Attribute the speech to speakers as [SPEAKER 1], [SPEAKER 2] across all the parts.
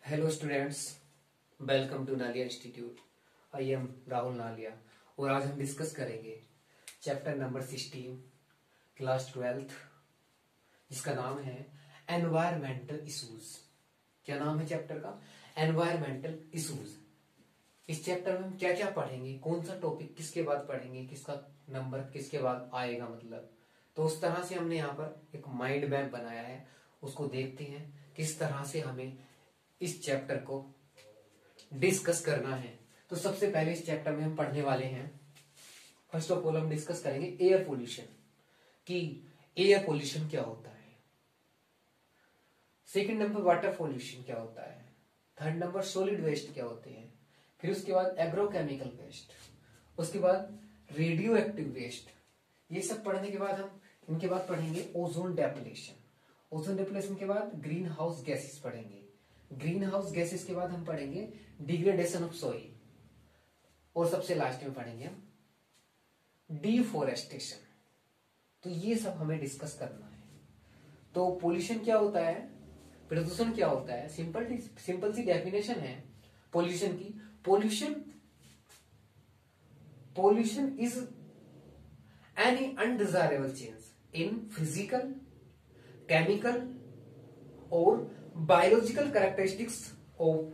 [SPEAKER 1] Hello students, welcome to Nalia institute. I am Rahul Nalia और आज हम डिस्कस करेंगे चैप्टर नंबर 16 क्लास 12th, जिसका नाम है एनवायरमेंटल इश्यूज। क्या नाम है चैप्टर का? Environmental issues. इस चैप्टर में हम क्या क्या पढ़ेंगे, कौन सा टॉपिक किसके बाद पढ़ेंगे, किसका नंबर किसके बाद आएगा, मतलब तो उस तरह से हमने यहाँ पर एक माइंड मैप बनाया है। उसको देखते हैं किस तरह से हमें इस चैप्टर को डिस्कस करना है। तो सबसे पहले इस चैप्टर में हम पढ़ने वाले हैं, फर्स्ट ऑफ ऑल हम डिस्कस करेंगे एयर पोल्यूशन, कि एयर पोल्यूशन क्या होता है। सेकंड नंबर वाटर पोल्यूशन क्या होता है। थर्ड नंबर सॉलिड वेस्ट क्या होते हैं। फिर उसके बाद एग्रोकेमिकल वेस्ट, उसके बाद रेडियो एक्टिव वेस्ट। ये सब पढ़ने के बाद हम इनके बाद पढ़ेंगे ओजोन डेप्लेशन। ओजोन डेप्लेशन के बाद ग्रीन हाउस गैसेस पढ़ेंगे। ग्रीन हाउस गैसेस के बाद हम पढ़ेंगे डिग्रेडेशन ऑफ सॉइल। और सबसे लास्ट में पढ़ेंगे हम डिफोरेस्टेशन। तो ये सब हमें डिस्कस करना है। तो पोल्यूशन क्या होता है, प्रदूषण क्या होता है, सिंपल सी डेफिनेशन है पोल्यूशन की। Pollution is any undesirable change in physical, chemical और biological characteristics of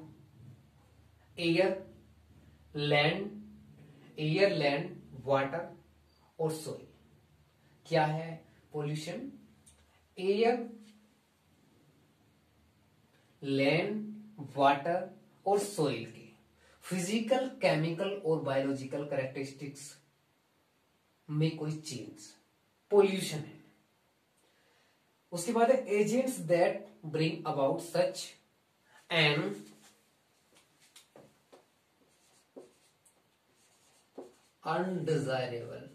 [SPEAKER 1] land, water और सोइल। क्या है पोल्यूशन? एयर, लैंड, वाटर और सोइल के फिजिकल, केमिकल और बायोलॉजिकल कैरेक्टरिस्टिक्स में कोई चेंज पोल्यूशन है। उसके बाद है agents that bring about such an undesirable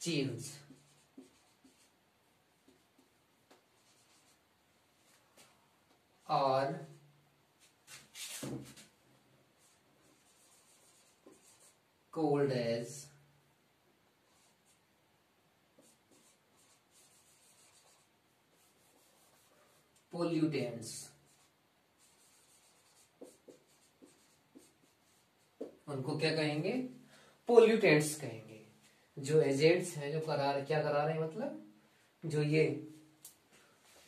[SPEAKER 1] change are called as pollutants। उनको क्या कहेंगे? पोल्यूटेंट्स कहेंगे। जो एजेंट्स हैं, जो क्या करा रहे हैं, मतलब जो ये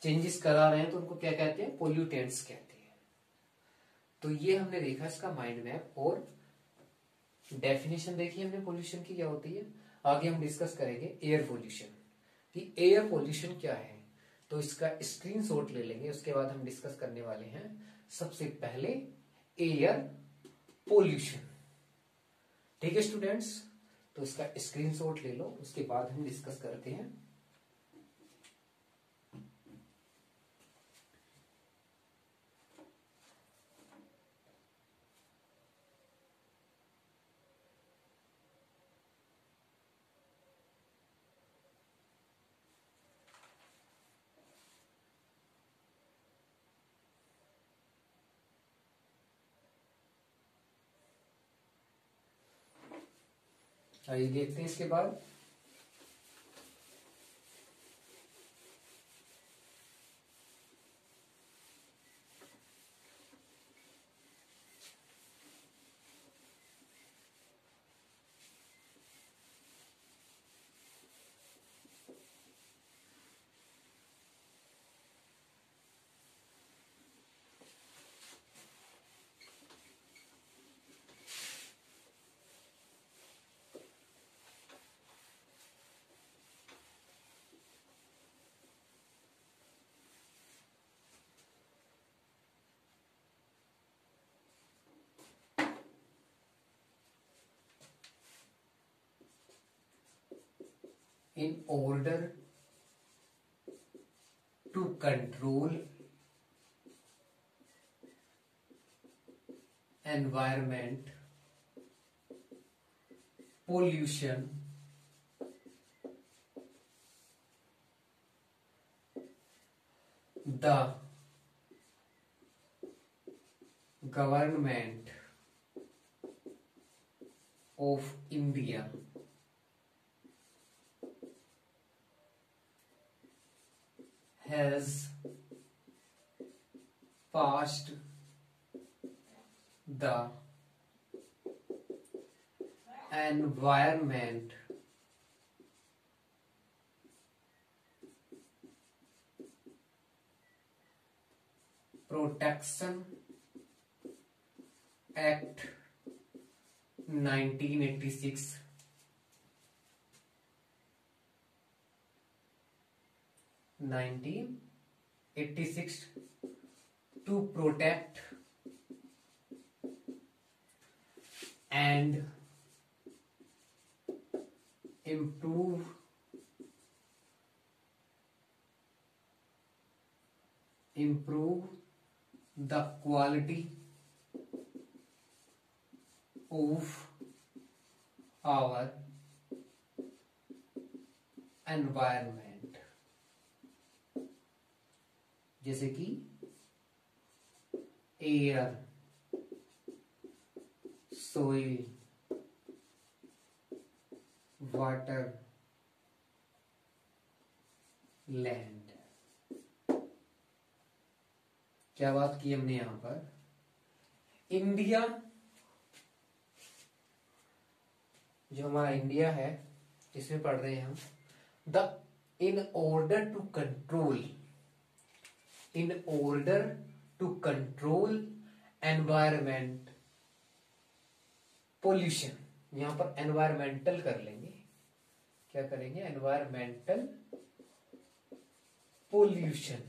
[SPEAKER 1] चेंजेस करा रहे हैं, तो उनको क्या कहते हैं? पोल्यूटेंट्स कहते हैं। तो ये हमने देखा इसका माइंड मैप और डेफिनेशन देखी हमने पोल्यूशन की क्या होती है। आगे हम डिस्कस करेंगे एयर पोल्यूशन, कि एयर पोल्यूशन क्या है। तो इसका स्क्रीनशॉट ले लेंगे, उसके बाद हम डिस्कस करने वाले हैं सबसे पहले एयर पोल्यूशन। ठीक है स्टूडेंट्स, तो इसका स्क्रीनशॉट ले लो, उसके बाद हम डिस्कस करते हैं। आइए देखते हैं इसके बाद। In order to control environment pollution, the government of India has past the environment Protection Act 1986 to protect and improve the quality of our environment, जैसे कि एयर, सोइल, वाटर, लैंड। क्या बात की हमने यहां पर? इंडिया, जो हमारा इंडिया है इसमें पढ़ रहे हैं हम, in order to control environment pollution. यहां पर एनवायरमेंटल कर लेंगे, क्या करेंगे? Environmental pollution.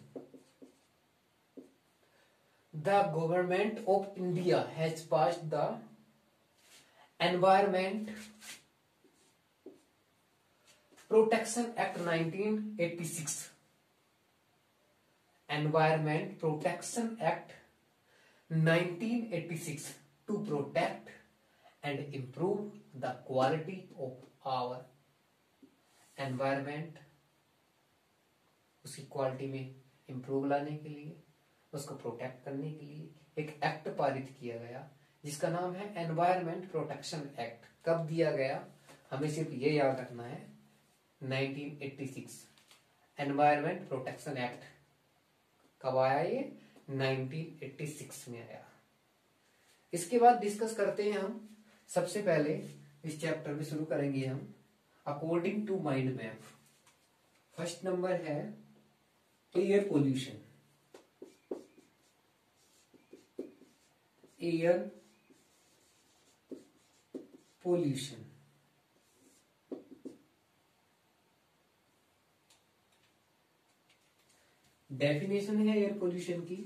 [SPEAKER 1] The government of India has passed the Environment Protection Act 1986. Environment Protection Act 1986 to protect and improve the quality of our environment. उसकी quality में improve लाने के लिए, उसको प्रोटेक्ट करने के लिए एक एक्ट पारित किया गया जिसका नाम है एनवायरमेंट प्रोटेक्शन एक्ट। कब दिया गया? हमें सिर्फ ये याद रखना है, 1986 एनवायरमेंट प्रोटेक्शन एक्ट। कब आया ये? 1986 में आया। इसके बाद डिस्कस करते हैं हम, सबसे पहले इस चैप्टर में शुरू करेंगे हम according to mind map. First number है air pollution. Air pollution definition है एयर पोल्यूशन की,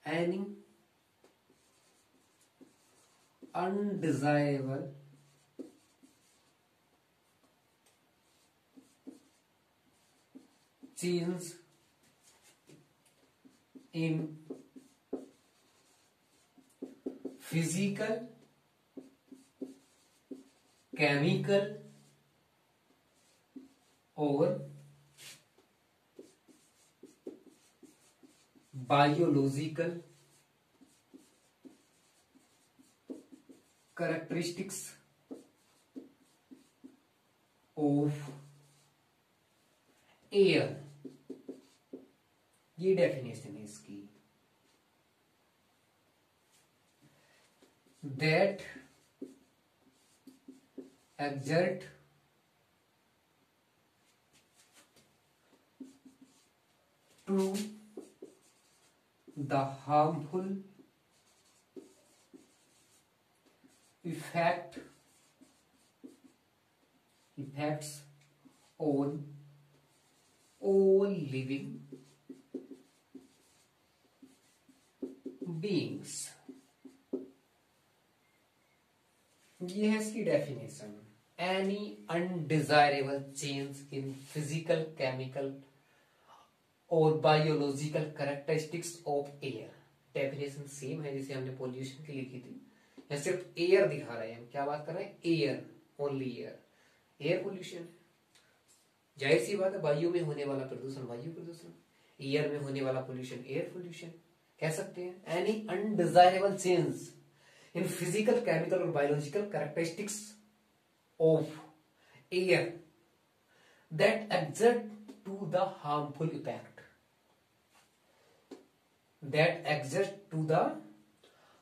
[SPEAKER 1] any undesirable change in physical, chemical or biological characteristics of air। ये डेफिनेशन है इसकी। That exert to the harmful effects on all living beings। ये है इसकी definition. Any undesirable change in physical, chemical और biological characteristics of air. Definition same है जैसे हमने पोल्यूशन की लिखी थी, या सिर्फ एयर दिखा रहे हैं हम। क्या बात कर रहे हैं? Air, only air. Air pollution, जाहिर सी बात है, वायु में होने वाला प्रदूषण वायु प्रदूषण, एयर में होने वाला पोल्यूशन एयर पोल्यूशन कह सकते हैं। Any undesirable change in physical, chemical और biological characteristics of air that exert to the harmful effect, that exert to the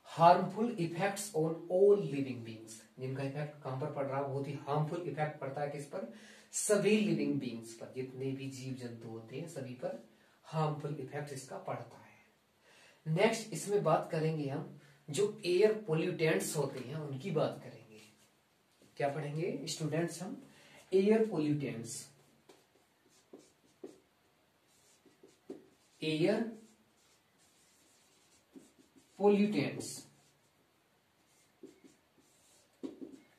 [SPEAKER 1] harmful effects on all living beings, जिनका इफेक्ट कहां पर पड़ रहा है, बहुत ही हार्मफुल इफेक्ट पड़ता है किस पर, सभी लिविंग बींग्स पर, जितने भी जीव जंतु होते हैं सभी पर हार्मफुल इफेक्ट इसका पड़ता है। नेक्स्ट इसमें बात करेंगे हम जो एयर पोल्यूटेंट्स होते हैं उनकी बात करेंगे। क्या पढ़ेंगे स्टूडेंट्स हम, एयर पोल्यूटेंट्स, एयर पोल्यूटेंट्स,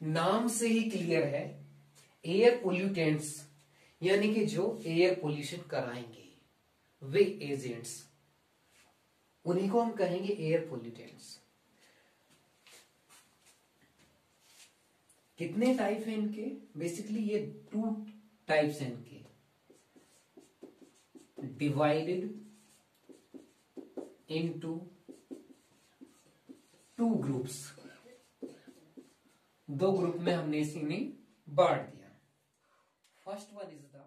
[SPEAKER 1] नाम से ही क्लियर है एयर पोल्यूटेंट्स यानी कि जो एयर पोल्यूशन कराएंगे वे एजेंट्स, उन्हीं को हम कहेंगे एयर पोल्यूटेंट्स। कितने टाइप हैं इनके, बेसिकली ये 2 टाइप्स हैं इनके, डिवाइडेड इनटू 2 ग्रुप्स, 2 ग्रुप में हमने इन्हें बांट दिया। First one is the